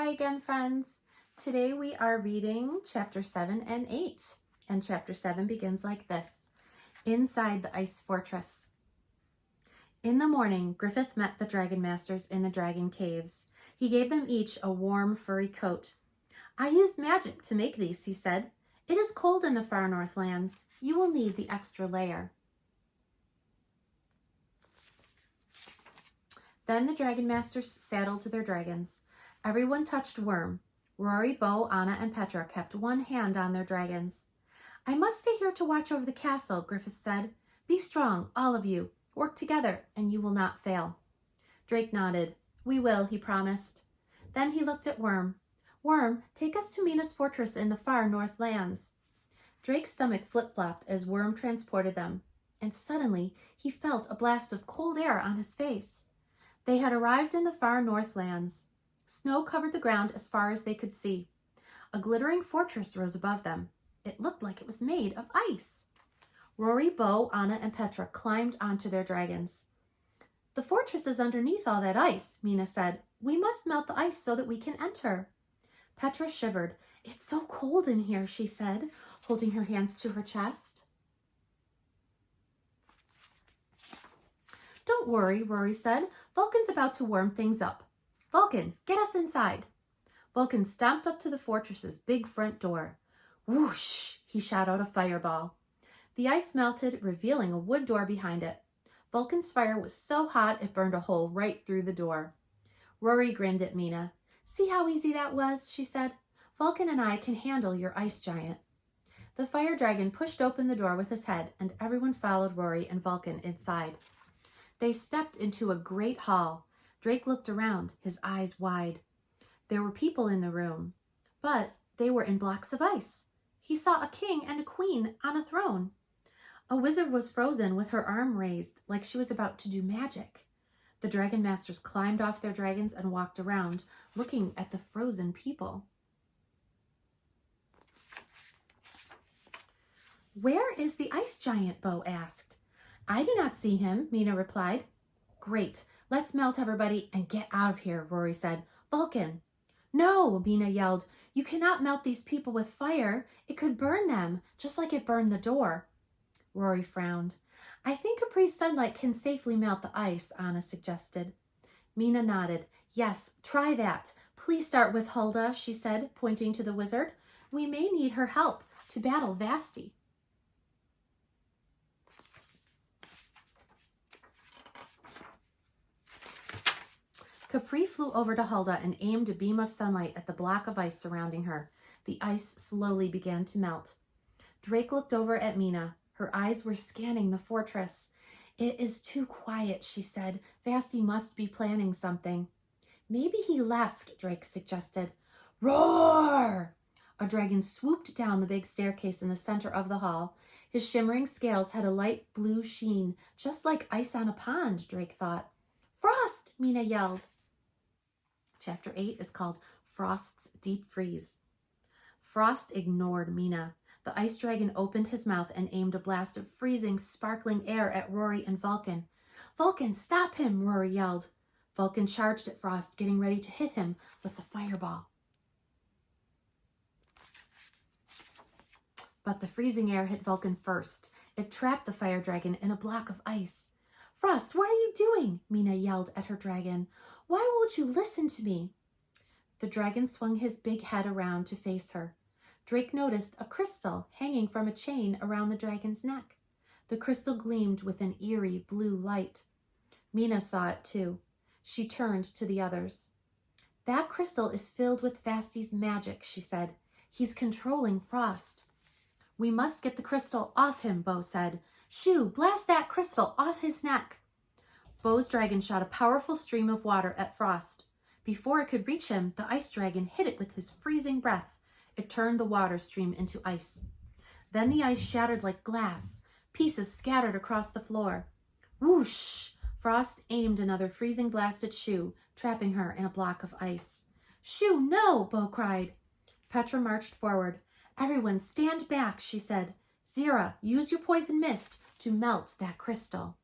Hi again, friends. Today we are reading chapter 7 and 8. And chapter 7 begins like this. Inside the Ice Fortress. In the morning, Griffith met the Dragon Masters in the Dragon Caves. He gave them each a warm, furry coat. I used magic to make these, he said. It is cold in the far north lands. You will need the extra layer. Then the Dragon Masters saddled to their dragons. Everyone touched Worm. Rory, Bo, Anna, and Petra kept one hand on their dragons. I must stay here to watch over the castle, Griffith said. Be strong, all of you. Work together, and you will not fail. Drake nodded. We will, he promised. Then he looked at Worm. Worm, take us to Mina's fortress in the far north lands. Drake's stomach flip-flopped as Worm transported them, and suddenly he felt a blast of cold air on his face. They had arrived in the far north lands. Snow covered the ground as far as they could see. A glittering fortress rose above them. It looked like it was made of ice. Rory, Bo, Anna, and Petra climbed onto their dragons. The fortress is underneath all that ice, Mina said. We must melt the ice so that we can enter. Petra shivered. It's so cold in here, she said, holding her hands to her chest. Don't worry, Rory said. Vulcan's about to warm things up. Vulcan, get us inside. Vulcan stomped up to the fortress's big front door. Whoosh, he shot out a fireball. The ice melted, revealing a wood door behind it. Vulcan's fire was so hot it burned a hole right through the door. Rory grinned at Mina. See how easy that was, she said. Vulcan and I can handle your ice giant. The fire dragon pushed open the door with his head, and everyone followed Rory and Vulcan inside. They stepped into a great hall. Drake looked around, his eyes wide. There were people in the room, but they were in blocks of ice. He saw a king and a queen on a throne. A wizard was frozen with her arm raised, like she was about to do magic. The Dragon Masters climbed off their dragons and walked around, looking at the frozen people. Where is the ice giant? Bo asked. I do not see him, Mina replied. Great. Let's melt everybody and get out of here, Rory said. Vulcan. No, Mina yelled. You cannot melt these people with fire. It could burn them, just like it burned the door. Rory frowned. I think Capri's sunlight can safely melt the ice, Anna suggested. Mina nodded. Yes, try that. Please start with Hulda, she said, pointing to the wizard. We may need her help to battle Vasti. Capri flew over to Hulda and aimed a beam of sunlight at the block of ice surrounding her. The ice slowly began to melt. Drake looked over at Mina. Her eyes were scanning the fortress. It is too quiet, she said. Vasti must be planning something. Maybe he left, Drake suggested. Roar! A dragon swooped down the big staircase in the center of the hall. His shimmering scales had a light blue sheen, just like ice on a pond, Drake thought. Frost! Mina yelled. Chapter 8 is called Frost's Deep Freeze. Frost ignored Mina. The ice dragon opened his mouth and aimed a blast of freezing, sparkling air at Rory and Vulcan. Vulcan, stop him, Rory yelled. Vulcan charged at Frost, getting ready to hit him with the fireball. But the freezing air hit Vulcan first. It trapped the fire dragon in a block of ice. Frost, what are you doing? Mina yelled at her dragon. Why won't you listen to me? The dragon swung his big head around to face her. Drake noticed a crystal hanging from a chain around the dragon's neck. The crystal gleamed with an eerie blue light. Mina saw it too. She turned to the others. That crystal is filled with Vasti's magic, she said. He's controlling Frost. We must get the crystal off him, Bo said. Shoo, blast that crystal off his neck. Bo's dragon shot a powerful stream of water at Frost. Before it could reach him, the ice dragon hit it with his freezing breath. It turned the water stream into ice. Then the ice shattered like glass. Pieces scattered across the floor. Whoosh! Frost aimed another freezing blast at Shoo, trapping her in a block of ice. Shoo, no! Bo cried. Petra marched forward. Everyone stand back, she said. Zira, use your poison mist to melt that crystal.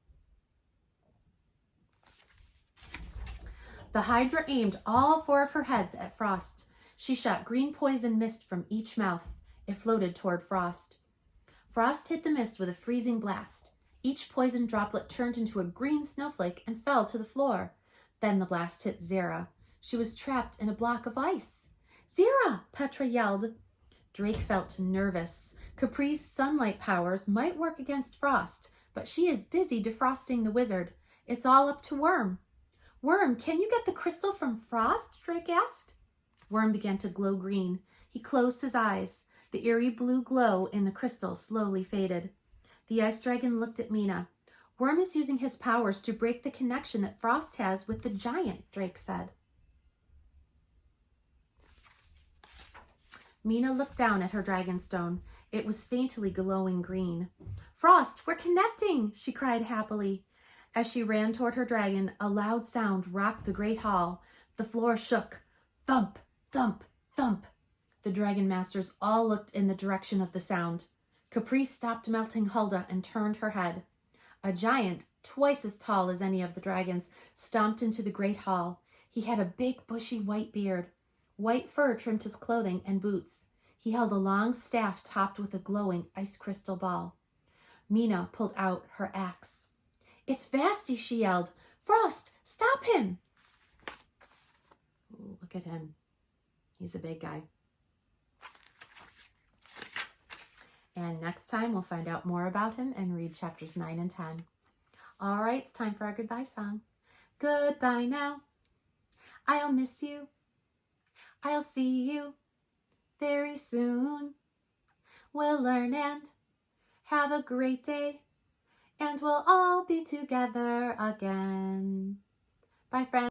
The Hydra aimed all 4 of her heads at Frost. She shot green poison mist from each mouth. It floated toward Frost. Frost hit the mist with a freezing blast. Each poison droplet turned into a green snowflake and fell to the floor. Then the blast hit Zera. She was trapped in a block of ice. "Zera!" Petra yelled. Drake felt nervous. Capri's sunlight powers might work against Frost, but she is busy defrosting the wizard. It's all up to Worm. "Worm, can you get the crystal from Frost?" Drake asked. Worm began to glow green. He closed his eyes. The eerie blue glow in the crystal slowly faded. The ice dragon looked at Mina. "Worm is using his powers to break the connection that Frost has with the giant," Drake said. Mina looked down at her dragonstone. It was faintly glowing green. "Frost, we're connecting!" she cried happily. As she ran toward her dragon, a loud sound rocked the great hall. The floor shook. Thump, thump, thump. The dragon masters all looked in the direction of the sound. Capri stopped melting Hulda and turned her head. A giant, twice as tall as any of the dragons, stomped into the great hall. He had a big bushy white beard. White fur trimmed his clothing and boots. He held a long staff topped with a glowing ice crystal ball. Mina pulled out her axe. "It's Vasti," she yelled. "Frost, stop him!" Ooh, look at him. He's a big guy. And next time we'll find out more about him and read chapters 9 and 10. All right, it's time for our goodbye song. Goodbye now. I'll miss you. I'll see you very soon. We'll learn and have a great day, and we'll all be together again. Bye, friends.